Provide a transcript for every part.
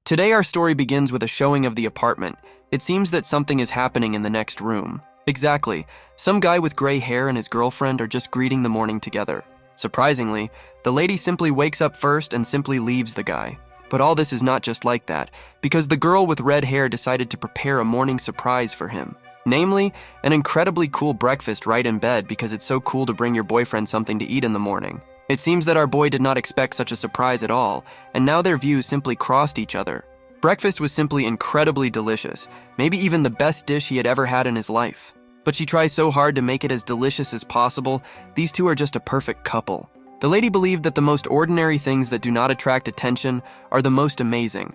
Today our story begins with a showing of the apartment. It seems that something is happening in the next room. Exactly. Some guy with gray hair and his girlfriend are just greeting the morning together. Surprisingly, the lady simply wakes up first and simply leaves the guy. But all this is not just like that, because the girl with red hair decided to prepare a morning surprise for him. Namely, an incredibly cool breakfast right in bed because it's so cool to bring your boyfriend something to eat in the morning. It seems that our boy did not expect such a surprise at all, and now their views simply crossed each other. Breakfast was simply incredibly delicious, maybe even the best dish he had ever had in his life. But she tries so hard to make it as delicious as possible. These two are just a perfect couple. The lady believed that the most ordinary things that do not attract attention are the most amazing.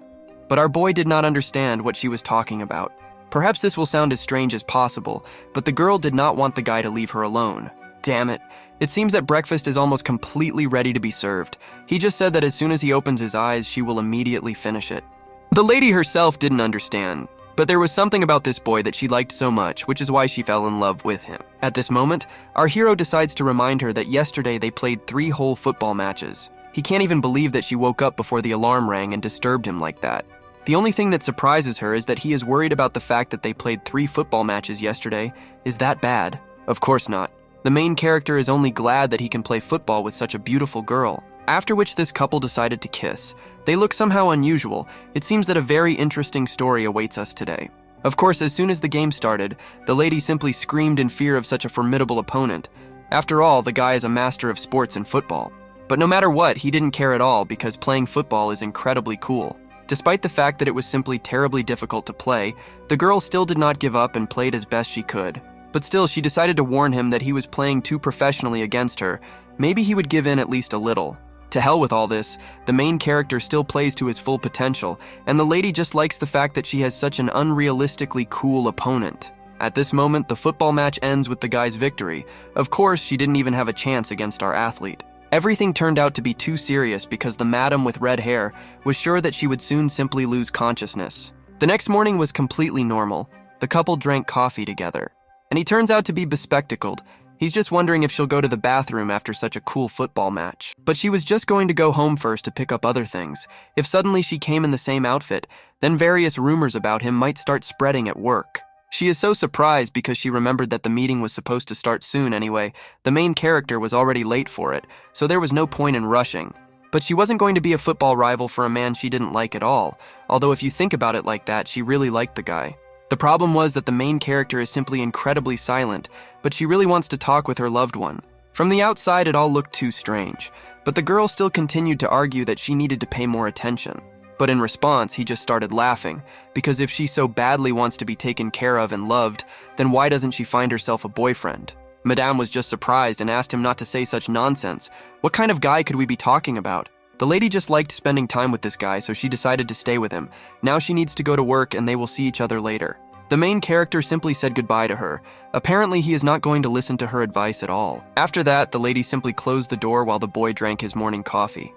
But our boy did not understand what she was talking about. Perhaps this will sound as strange as possible, but the girl did not want the guy to leave her alone. Damn it. It seems that breakfast is almost completely ready to be served. He just said that as soon as he opens his eyes, she will immediately finish it. The lady herself didn't understand, but there was something about this boy that she liked so much, which is why she fell in love with him. At this moment, our hero decides to remind her that yesterday they played 3 whole football matches. He can't even believe that she woke up before the alarm rang and disturbed him like that. The only thing that surprises her is that he is worried about the fact that they played 3 football matches yesterday. Is that bad? Of course not. The main character is only glad that he can play football with such a beautiful girl. After which this couple decided to kiss. They look somehow unusual. It seems that a very interesting story awaits us today. Of course, as soon as the game started, the lady simply screamed in fear of such a formidable opponent. After all, the guy is a master of sports and football. But no matter what, he didn't care at all because playing football is incredibly cool. Despite the fact that it was simply terribly difficult to play, the girl still did not give up and played as best she could. But still, she decided to warn him that he was playing too professionally against her. Maybe he would give in at least a little. To hell with all this, the main character still plays to his full potential, and the lady just likes the fact that she has such an unrealistically cool opponent. At this moment, the football match ends with the guy's victory. Of course, she didn't even have a chance against our athlete. Everything turned out to be too serious because the madam with red hair was sure that she would soon simply lose consciousness. The next morning was completely normal. The couple drank coffee together. And he turns out to be bespectacled. He's just wondering if she'll go to the bathroom after such a cool football match. But she was just going to go home first to pick up other things. If suddenly she came in the same outfit, then various rumors about him might start spreading at work. She is so surprised because she remembered that the meeting was supposed to start soon anyway. The main character was already late for it, so there was no point in rushing. But she wasn't going to be a football rival for a man she didn't like at all, although if you think about it like that, she really liked the guy. The problem was that the main character is simply incredibly silent, but she really wants to talk with her loved one. From the outside, it all looked too strange, but the girl still continued to argue that she needed to pay more attention. But in response, he just started laughing, because if she so badly wants to be taken care of and loved, then why doesn't she find herself a boyfriend? Madame was just surprised and asked him not to say such nonsense. What kind of guy could we be talking about? The lady just liked spending time with this guy, so she decided to stay with him. Now she needs to go to work and they will see each other later. The main character simply said goodbye to her. Apparently, he is not going to listen to her advice at all. After that, the lady simply closed the door while the boy drank his morning coffee.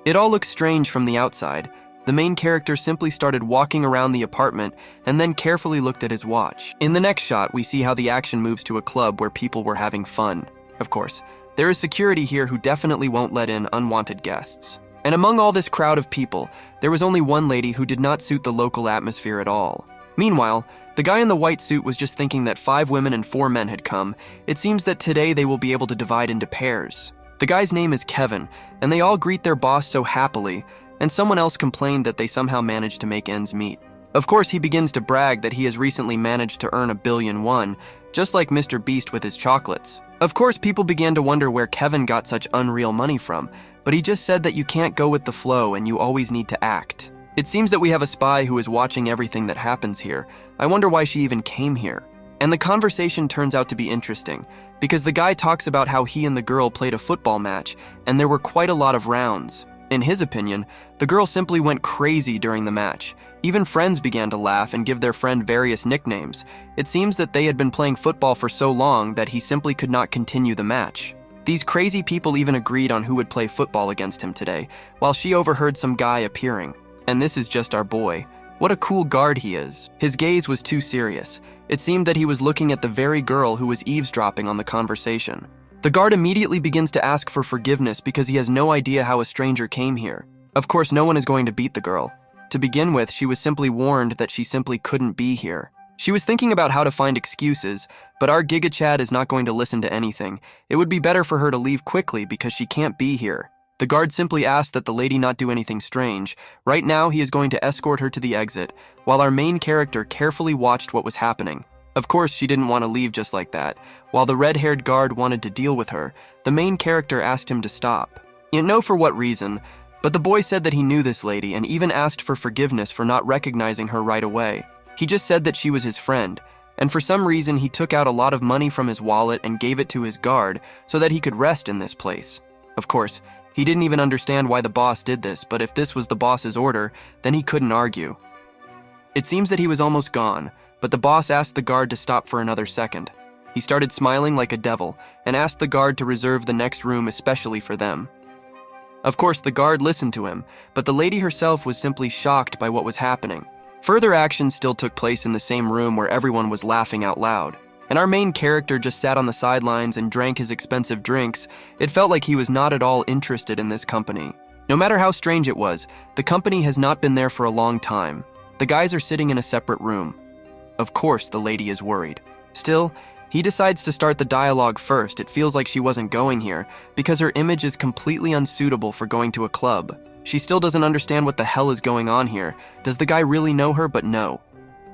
It all looks strange from the outside. The main character simply started walking around the apartment and then carefully looked at his watch. In the next shot, we see how the action moves to a club where people were having fun. Of course, there is security here who definitely won't let in unwanted guests. And among all this crowd of people, there was only one lady who did not suit the local atmosphere at all. Meanwhile, the guy in the white suit was just thinking that 5 women and 4 men had come. It seems that today they will be able to divide into pairs. The guy's name is Kevin, and they all greet their boss so happily, and someone else complained that they somehow managed to make ends meet. Of course, he begins to brag that he has recently managed to earn $1 billion, just like Mr. Beast with his chocolates. Of course, people began to wonder where Kevin got such unreal money from, but he just said that you can't go with the flow and you always need to act. It seems that we have a spy who is watching everything that happens here. I wonder why she even came here. And the conversation turns out to be interesting, because the guy talks about how he and the girl played a football match, and there were quite a lot of rounds. In his opinion, the girl simply went crazy during the match. Even friends began to laugh and give their friend various nicknames. It seems that they had been playing football for so long that he simply could not continue the match. These crazy people even agreed on who would play football against him today, while she overheard some guy appearing. And this is just our boy. What a cool guard he is. His gaze was too serious. It seemed that he was looking at the very girl who was eavesdropping on the conversation. The guard immediately begins to ask for forgiveness because he has no idea how a stranger came here. Of course, no one is going to beat the girl. To begin with, she was simply warned that she simply couldn't be here. She was thinking about how to find excuses, but our Giga Chad is not going to listen to anything. It would be better for her to leave quickly because she can't be here. The guard simply asked that the lady not do anything strange. Right now, he is going to escort her to the exit, while our main character carefully watched what was happening. Of course, she didn't want to leave just like that. While the red-haired guard wanted to deal with her, the main character asked him to stop. You know for what reason, but the boy said that he knew this lady and even asked for forgiveness for not recognizing her right away. He just said that she was his friend, and for some reason he took out a lot of money from his wallet and gave it to his guard so that he could rest in this place. Of course, he didn't even understand why the boss did this, but if this was the boss's order, then he couldn't argue. It seems that he was almost gone, but the boss asked the guard to stop for another second. He started smiling like a devil and asked the guard to reserve the next room especially for them. Of course, the guard listened to him, but the lady herself was simply shocked by what was happening. Further action still took place in the same room where everyone was laughing out loud, and our main character just sat on the sidelines and drank his expensive drinks. It felt like he was not at all interested in this company. No matter how strange it was, the company has not been there for a long time. The guys are sitting in a separate room. Of course, the lady is worried. Still, he decides to start the dialogue first. It feels like she wasn't going here, because her image is completely unsuitable for going to a club. She still doesn't understand what the hell is going on here. Does the guy really know her? But no.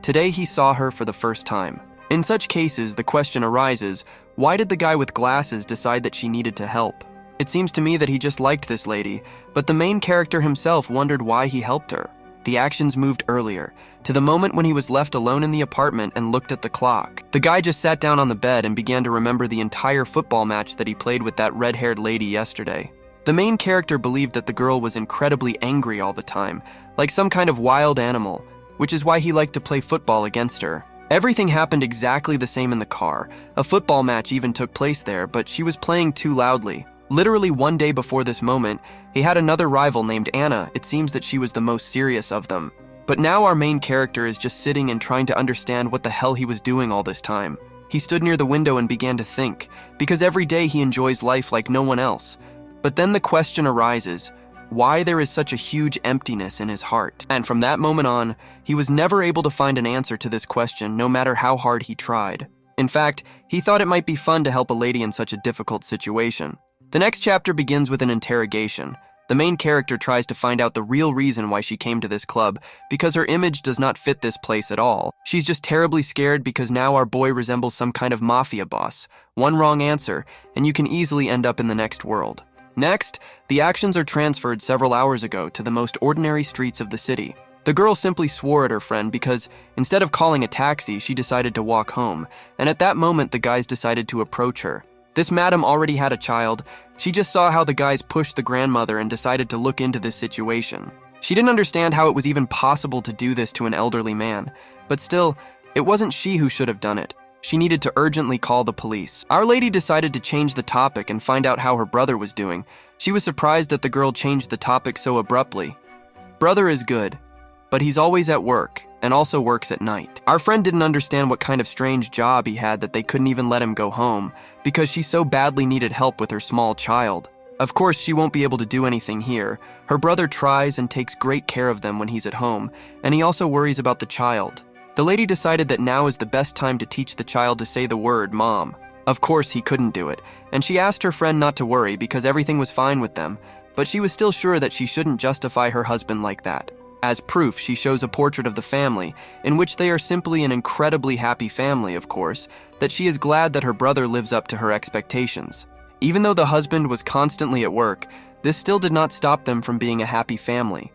Today he saw her for the first time. In such cases, the question arises, why did the guy with glasses decide that she needed to help? It seems to me that he just liked this lady, but the main character himself wondered why he helped her. The actions moved earlier, to the moment when he was left alone in the apartment and looked at the clock. The guy just sat down on the bed and began to remember the entire football match that he played with that red-haired lady yesterday. The main character believed that the girl was incredibly angry all the time, like some kind of wild animal, which is why he liked to play football against her. Everything happened exactly the same in the car. A football match even took place there, but she was playing too loudly. Literally one day before this moment, he had another rival named Anna. It seems that she was the most serious of them. But now our main character is just sitting and trying to understand what the hell he was doing all this time. He stood near the window and began to think, because every day he enjoys life like no one else. But then the question arises, why there is such a huge emptiness in his heart? And from that moment on, he was never able to find an answer to this question, no matter how hard he tried. In fact, he thought it might be fun to help a lady in such a difficult situation. The next chapter begins with an interrogation. The main character tries to find out the real reason why she came to this club, because her image does not fit this place at all. She's just terribly scared because now our boy resembles some kind of mafia boss. One wrong answer, and you can easily end up in the next world. Next, the actions are transferred several hours ago to the most ordinary streets of the city. The girl simply swore at her friend because, instead of calling a taxi, she decided to walk home, and at that moment the guys decided to approach her. This madam already had a child. She just saw how the guys pushed the grandmother and decided to look into this situation. She didn't understand how it was even possible to do this to an elderly man, but still, it wasn't she who should have done it. She needed to urgently call the police. Our lady decided to change the topic and find out how her brother was doing. She was surprised that the girl changed the topic so abruptly. Brother is good, but he's always at work and also works at night. Our friend didn't understand what kind of strange job he had that they couldn't even let him go home because she so badly needed help with her small child. Of course, she won't be able to do anything here. Her brother tries and takes great care of them when he's at home, and he also worries about the child. The lady decided that now is the best time to teach the child to say the word mom. Of course, he couldn't do it, and she asked her friend not to worry because everything was fine with them, but she was still sure that she shouldn't justify her husband like that. As proof, she shows a portrait of the family, in which they are simply an incredibly happy family, of course, that she is glad that her brother lives up to her expectations. Even though the husband was constantly at work, this still did not stop them from being a happy family.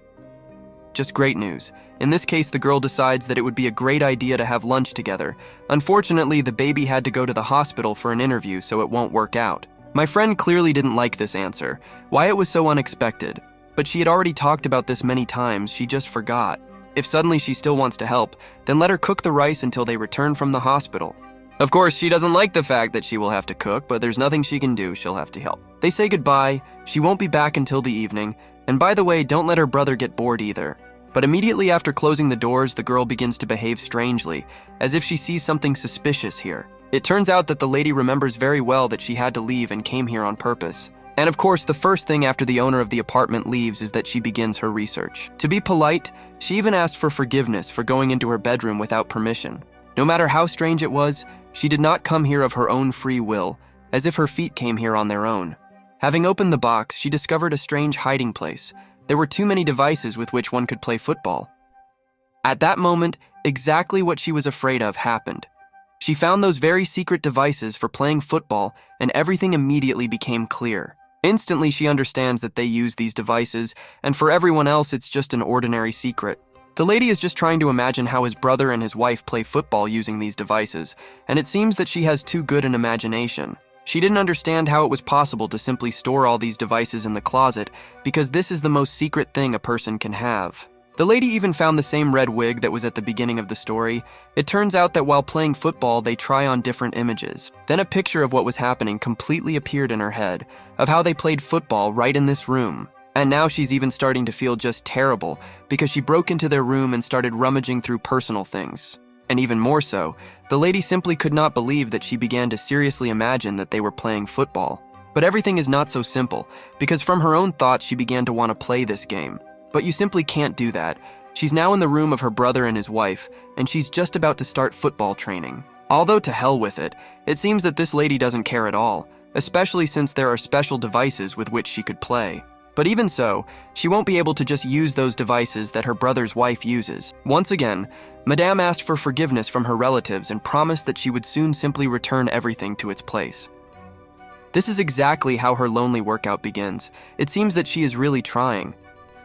Just great news. In this case, the girl decides that it would be a great idea to have lunch together. Unfortunately, the baby had to go to the hospital for an interview, so it won't work out. My friend clearly didn't like this answer. Why it was so unexpected. But she had already talked about this many times, she just forgot. If suddenly she still wants to help, then let her cook the rice until they return from the hospital. Of course, she doesn't like the fact that she will have to cook, but there's nothing she can do, she'll have to help. They say goodbye, she won't be back until the evening, and by the way, don't let her brother get bored either. But immediately after closing the doors, the girl begins to behave strangely, as if she sees something suspicious here. It turns out that the lady remembers very well that she had to leave and came here on purpose. And of course, the first thing after the owner of the apartment leaves is that she begins her research. To be polite, she even asked for forgiveness for going into her bedroom without permission. No matter how strange it was, she did not come here of her own free will, as if her feet came here on their own. Having opened the box, she discovered a strange hiding place. There were too many devices with which one could play football. At that moment, exactly what she was afraid of happened. She found those very secret devices for playing football, and everything immediately became clear. Instantly, she understands that they use these devices, and for everyone else, it's just an ordinary secret. The lady is just trying to imagine how his brother and his wife play football using these devices, and it seems that she has too good an imagination. She didn't understand how it was possible to simply store all these devices in the closet, because this is the most secret thing a person can have. The lady even found the same red wig that was at the beginning of the story. It turns out that while playing football, they try on different images. Then a picture of what was happening completely appeared in her head, of how they played football right in this room. And now she's even starting to feel just terrible, because she broke into their room and started rummaging through personal things. And even more so, the lady simply could not believe that she began to seriously imagine that they were playing football. But everything is not so simple, because from her own thoughts she began to want to play this game. But you simply can't do that. She's now in the room of her brother and his wife, and she's just about to start football training. Although to hell with it, it seems that this lady doesn't care at all, especially since there are special devices with which she could play. But even so, she won't be able to just use those devices that her brother's wife uses. Once again, Madame asked for forgiveness from her relatives and promised that she would soon simply return everything to its place. This is exactly how her lonely workout begins. It seems that she is really trying.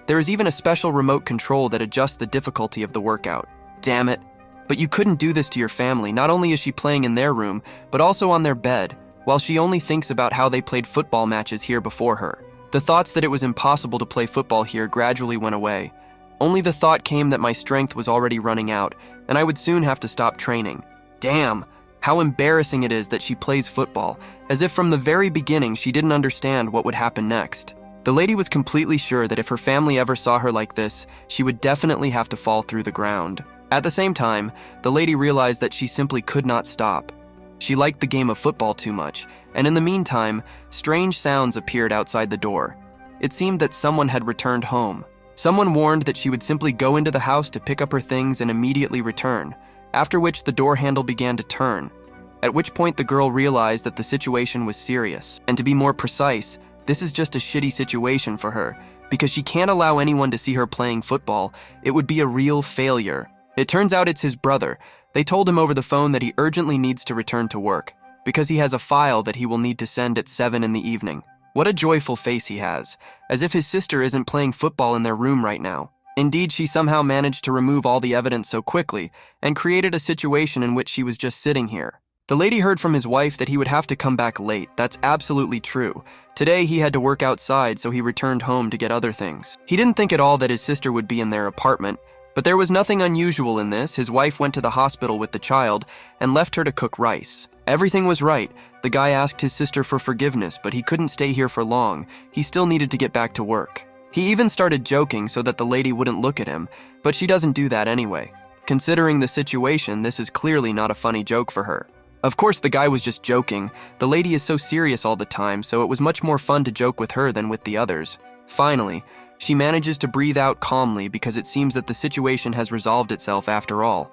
There is even a special remote control that adjusts the difficulty of the workout. Damn it. But you couldn't do this to your family. Not only is she playing in their room, but also on their bed, while she only thinks about how they played football matches here before her. The thoughts that it was impossible to play football here gradually went away. Only the thought came that my strength was already running out, and I would soon have to stop training. Damn, how embarrassing it is that she plays football, as if from the very beginning she didn't understand what would happen next. The lady was completely sure that if her family ever saw her like this, she would definitely have to fall through the ground. At the same time, the lady realized that she simply could not stop. She liked the game of football too much, and in the meantime, strange sounds appeared outside the door. It seemed that someone had returned home. Someone warned that she would simply go into the house to pick up her things and immediately return, after which the door handle began to turn, at which point the girl realized that the situation was serious. And to be more precise, this is just a shitty situation for her, because she can't allow anyone to see her playing football. It would be a real failure. It turns out it's his brother. They told him over the phone that he urgently needs to return to work, because he has a file that he will need to send at 7 in the evening. What a joyful face he has, as if his sister isn't playing football in their room right now. Indeed, she somehow managed to remove all the evidence so quickly, and created a situation in which she was just sitting here. The lady heard from his wife that he would have to come back late. That's absolutely true. Today he had to work outside, so he returned home to get other things. He didn't think at all that his sister would be in their apartment, but there was nothing unusual in this. His wife went to the hospital with the child and left her to cook rice. Everything was right. The guy asked his sister for forgiveness, but he couldn't stay here for long. He still needed to get back to work. He even started joking so that the lady wouldn't look at him, but she doesn't do that anyway. Considering the situation, this is clearly not a funny joke for her. Of course, the guy was just joking. The lady is so serious all the time, so it was much more fun to joke with her than with the others. Finally, she manages to breathe out calmly because it seems that the situation has resolved itself after all.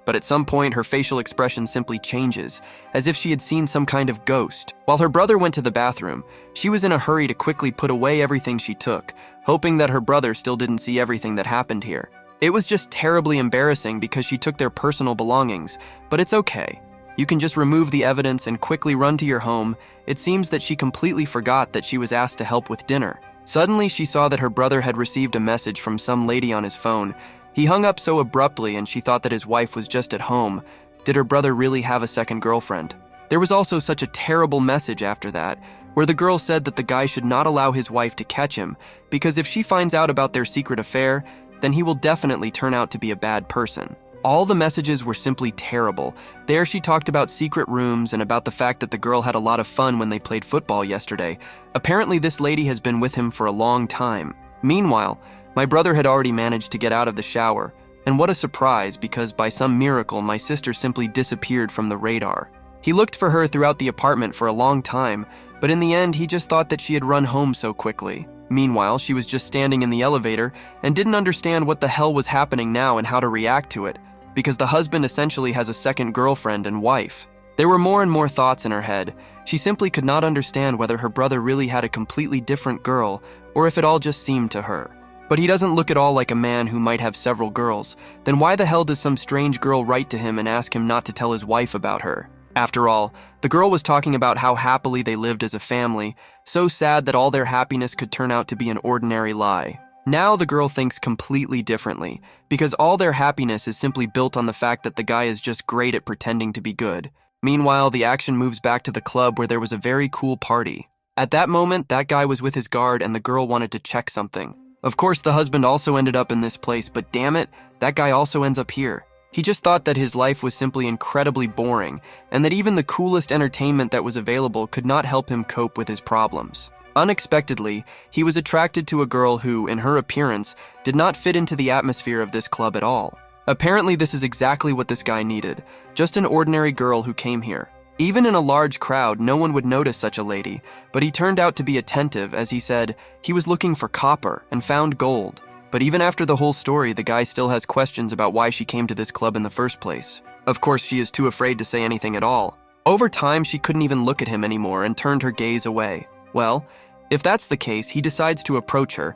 But at some point, her facial expression simply changes, as if she had seen some kind of ghost. While her brother went to the bathroom, she was in a hurry to quickly put away everything she took, hoping that her brother still didn't see everything that happened here. It was just terribly embarrassing because she took their personal belongings, but it's okay. You can just remove the evidence and quickly run to your home. It seems that she completely forgot that she was asked to help with dinner. Suddenly, she saw that her brother had received a message from some lady on his phone. He hung up so abruptly, and she thought that his wife was just at home. Did her brother really have a second girlfriend? There was also such a terrible message after that, where the girl said that the guy should not allow his wife to catch him, because if she finds out about their secret affair, then he will definitely turn out to be a bad person. All the messages were simply terrible. There she talked about secret rooms and about the fact that the girl had a lot of fun when they played football yesterday. Apparently this lady has been with him for a long time. Meanwhile, my brother had already managed to get out of the shower. And what a surprise, because by some miracle, my sister simply disappeared from the radar. He looked for her throughout the apartment for a long time, but in the end, he just thought that she had run home so quickly. Meanwhile, she was just standing in the elevator and didn't understand what the hell was happening now and how to react to it, because the husband essentially has a second girlfriend and wife. There were more and more thoughts in her head. She simply could not understand whether her brother really had a completely different girl or if it all just seemed to her. But he doesn't look at all like a man who might have several girls. Then why the hell does some strange girl write to him and ask him not to tell his wife about her? After all, the girl was talking about how happily they lived as a family, so sad that all their happiness could turn out to be an ordinary lie. Now the girl thinks completely differently, because all their happiness is simply built on the fact that the guy is just great at pretending to be good. Meanwhile, the action moves back to the club where there was a very cool party. At that moment, that guy was with his guard and the girl wanted to check something. Of course, the husband also ended up in this place, but damn it, that guy also ends up here. He just thought that his life was simply incredibly boring, and that even the coolest entertainment that was available could not help him cope with his problems. Unexpectedly, he was attracted to a girl who, in her appearance, did not fit into the atmosphere of this club at all. Apparently, this is exactly what this guy needed, just an ordinary girl who came here. Even in a large crowd, no one would notice such a lady, but he turned out to be attentive as he said he was looking for copper and found gold. But even after the whole story, the guy still has questions about why she came to this club in the first place. Of course, she is too afraid to say anything at all. Over time, she couldn't even look at him anymore and turned her gaze away. Well, if that's the case, he decides to approach her,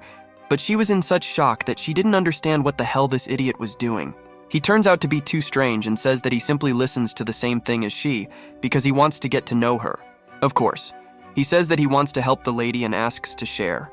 but she was in such shock that she didn't understand what the hell this idiot was doing. He turns out to be too strange and says that he simply listens to the same thing as she because he wants to get to know her. Of course, he says that he wants to help the lady and asks to share.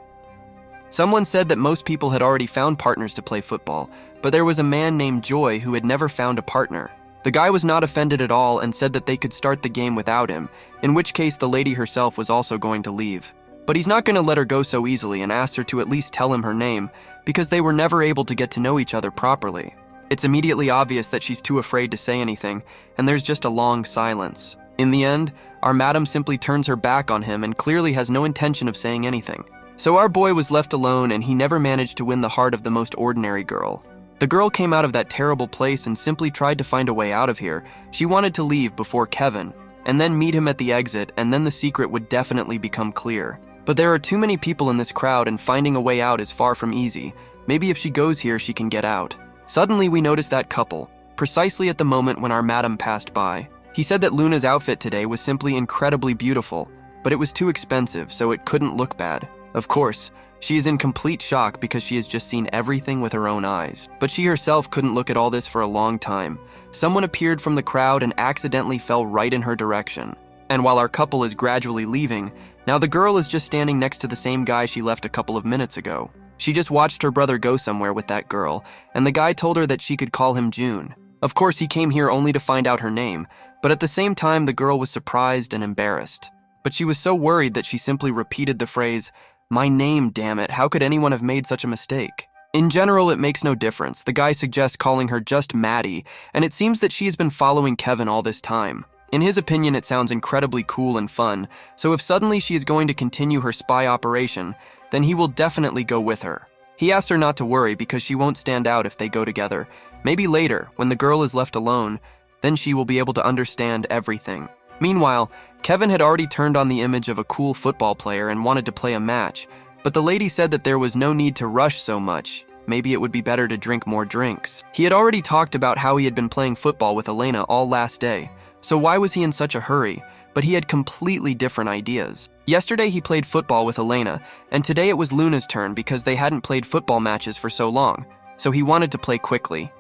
Someone said that most people had already found partners to play football, but there was a man named Joy who had never found a partner. The guy was not offended at all and said that they could start the game without him, in which case the lady herself was also going to leave. But he's not going to let her go so easily and asks her to at least tell him her name because they were never able to get to know each other properly. It's immediately obvious that she's too afraid to say anything, and there's just a long silence. In the end, our madam simply turns her back on him and clearly has no intention of saying anything. So our boy was left alone and he never managed to win the heart of the most ordinary girl. The girl came out of that terrible place and simply tried to find a way out of here. She wanted to leave before Kevin, and then meet him at the exit, and then the secret would definitely become clear. But there are too many people in this crowd and finding a way out is far from easy. Maybe if she goes here, she can get out. Suddenly, we noticed that couple, precisely at the moment when our madam passed by. He said that Luna's outfit today was simply incredibly beautiful, but it was too expensive, so it couldn't look bad. Of course, she is in complete shock because she has just seen everything with her own eyes. But she herself couldn't look at all this for a long time. Someone appeared from the crowd and accidentally fell right in her direction. And while our couple is gradually leaving, now the girl is just standing next to the same guy she left a couple of minutes ago. She just watched her brother go somewhere with that girl, and the guy told her that she could call him June. Of course, he came here only to find out her name, but at the same time, the girl was surprised and embarrassed. But she was so worried that she simply repeated the phrase, "My name, damn it, how could anyone have made such a mistake?" In general, it makes no difference. The guy suggests calling her just Maddie, and it seems that she has been following Kevin all this time. In his opinion, it sounds incredibly cool and fun, so if suddenly she is going to continue her spy operation, then he will definitely go with her. He asks her not to worry because she won't stand out if they go together. Maybe later, when the girl is left alone, then she will be able to understand everything. Meanwhile, Kevin had already turned on the image of a cool football player and wanted to play a match, but the lady said that there was no need to rush so much. Maybe it would be better to drink more drinks. He had already talked about how he had been playing football with Elena all last day, so why was he in such a hurry? But he had completely different ideas. Yesterday he played football with Elena, and today it was Luna's turn because they hadn't played football matches for so long, so he wanted to play quickly.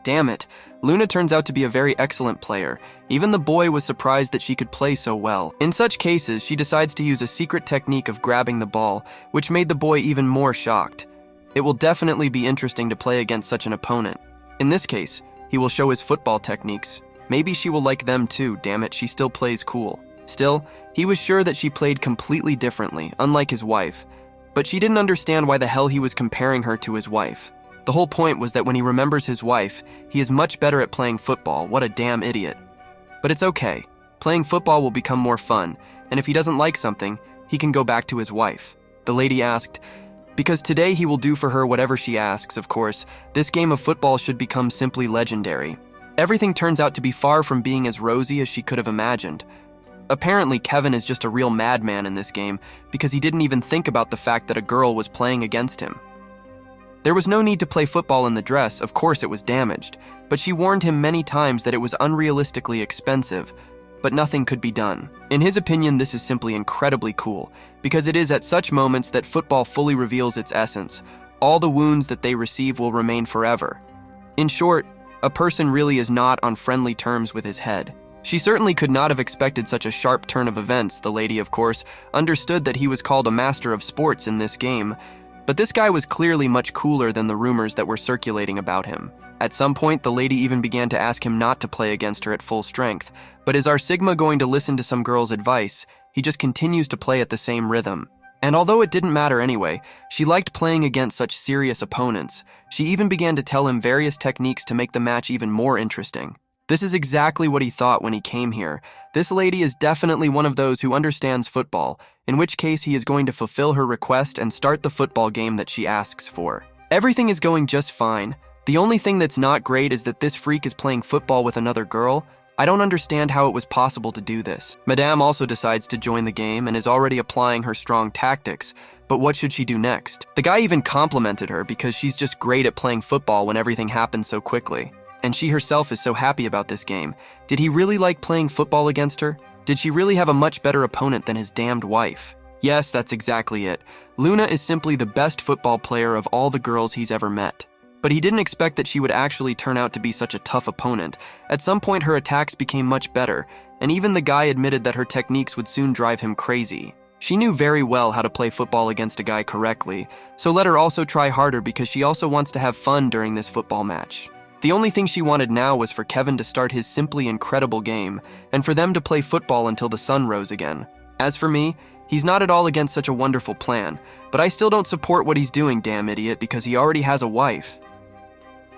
Damn it, Luna turns out to be a very excellent player. Even the boy was surprised that she could play so well. In such cases, she decides to use a secret technique of grabbing the ball, which made the boy even more shocked. It will definitely be interesting to play against such an opponent. In this case, he will show his football techniques. Maybe she will like them too, damn it, she still plays cool. Still, he was sure that she played completely differently, unlike his wife. But she didn't understand why the hell he was comparing her to his wife. The whole point was that when he remembers his wife, he is much better at playing football. What a damn idiot. But it's okay. Playing football will become more fun, and if he doesn't like something, he can go back to his wife. The lady asked, because today he will do for her whatever she asks, of course. This game of football should become simply legendary. Everything turns out to be far from being as rosy as she could have imagined. Apparently, Kevin is just a real madman in this game because he didn't even think about the fact that a girl was playing against him. There was no need to play football in the dress, of course it was damaged, but she warned him many times that it was unrealistically expensive, but nothing could be done. In his opinion, this is simply incredibly cool, because it is at such moments that football fully reveals its essence. All the wounds that they receive will remain forever. In short, a person really is not on friendly terms with his head. She certainly could not have expected such a sharp turn of events. The lady, of course, understood that he was called a master of sports in this game, but this guy was clearly much cooler than the rumors that were circulating about him. At some point, the lady even began to ask him not to play against her at full strength, but is our Sigma going to listen to some girl's advice? He just continues to play at the same rhythm. And although it didn't matter anyway, she liked playing against such serious opponents. She even began to tell him various techniques to make the match even more interesting. This is exactly what he thought when he came here. This lady is definitely one of those who understands football, in which case he is going to fulfill her request and start the football game that she asks for. Everything is going just fine. The only thing that's not great is that this freak is playing football with another girl. I don't understand how it was possible to do this. Madame also decides to join the game and is already applying her strong tactics, but what should she do next? The guy even complimented her because she's just great at playing football when everything happens so quickly. And she herself is so happy about this game. Did he really like playing football against her? Did she really have a much better opponent than his damned wife? Yes, that's exactly it. Luna is simply the best football player of all the girls he's ever met. But he didn't expect that she would actually turn out to be such a tough opponent. At some point, her attacks became much better, and even the guy admitted that her techniques would soon drive him crazy. She knew very well how to play football against a guy correctly, so let her also try harder because she also wants to have fun during this football match. The only thing she wanted now was for Kevin to start his simply incredible game, and for them to play football until the sun rose again. As for me, he's not at all against such a wonderful plan, but I still don't support what he's doing, damn idiot, because he already has a wife.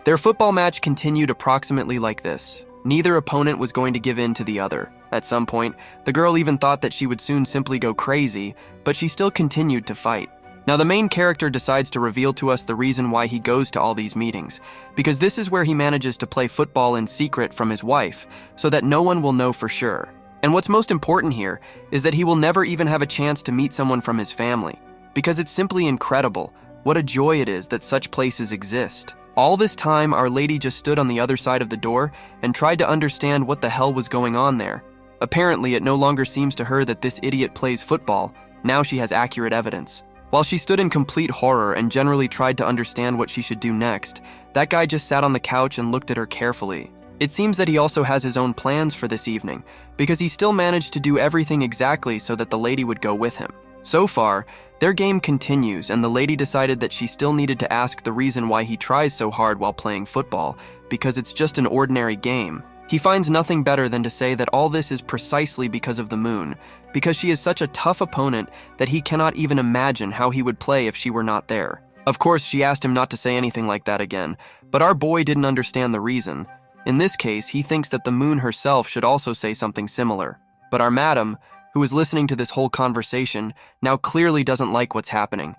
Their football match continued approximately like this. Neither opponent was going to give in to the other. At some point, the girl even thought that she would soon simply go crazy, but she still continued to fight. Now the main character decides to reveal to us the reason why he goes to all these meetings, because this is where he manages to play football in secret from his wife, so that no one will know for sure. And what's most important here is that he will never even have a chance to meet someone from his family, because it's simply incredible. What a joy it is that such places exist. All this time, Our Lady just stood on the other side of the door and tried to understand what the hell was going on there. Apparently, it no longer seems to her that this idiot plays football. Now she has accurate evidence. While she stood in complete horror and generally tried to understand what she should do next, that guy just sat on the couch and looked at her carefully. It seems that he also has his own plans for this evening, because he still managed to do everything exactly so that the lady would go with him. So far, their game continues, and the lady decided that she still needed to ask the reason why he tries so hard while playing football, because it's just an ordinary game. He finds nothing better than to say that all this is precisely because of the moon, because she is such a tough opponent that he cannot even imagine how he would play if she were not there. Of course, she asked him not to say anything like that again, but our boy didn't understand the reason. In this case, he thinks that the moon herself should also say something similar. But our madam, who is listening to this whole conversation, now clearly doesn't like what's happening.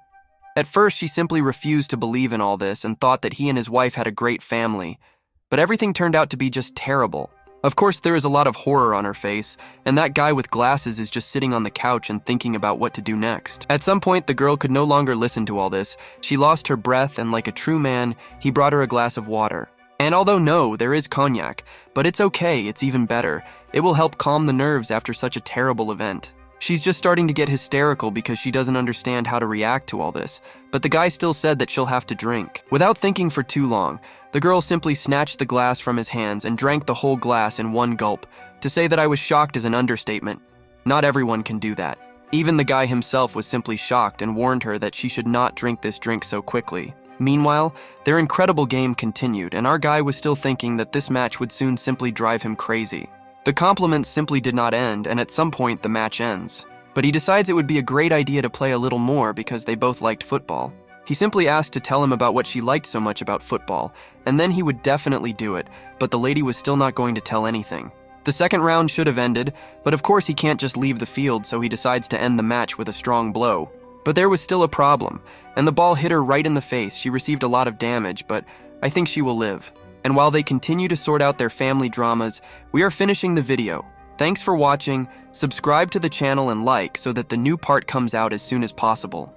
At first, she simply refused to believe in all this and thought that he and his wife had a great family. But everything turned out to be just terrible. Of course, there is a lot of horror on her face, and that guy with glasses is just sitting on the couch and thinking about what to do next. At some point, the girl could no longer listen to all this. She lost her breath, and like a true man, he brought her a glass of water. And although no, there is cognac, but it's okay, it's even better. It will help calm the nerves after such a terrible event. She's just starting to get hysterical because she doesn't understand how to react to all this, but the guy still said that she'll have to drink. Without thinking for too long, the girl simply snatched the glass from his hands and drank the whole glass in one gulp. To say that I was shocked is an understatement. Not everyone can do that. Even the guy himself was simply shocked and warned her that she should not drink this drink so quickly. Meanwhile, their incredible game continued, and our guy was still thinking that this match would soon simply drive him crazy. The compliments simply did not end, and at some point the match ends. But he decides it would be a great idea to play a little more because they both liked football. He simply asked to tell him about what she liked so much about football, and then he would definitely do it, but the lady was still not going to tell anything. The second round should have ended, but of course he can't just leave the field, so he decides to end the match with a strong blow. But there was still a problem, and the ball hit her right in the face. She received a lot of damage, but I think she will live. And while they continue to sort out their family dramas, we are finishing the video. Thanks for watching, subscribe to the channel and like so that the new part comes out as soon as possible.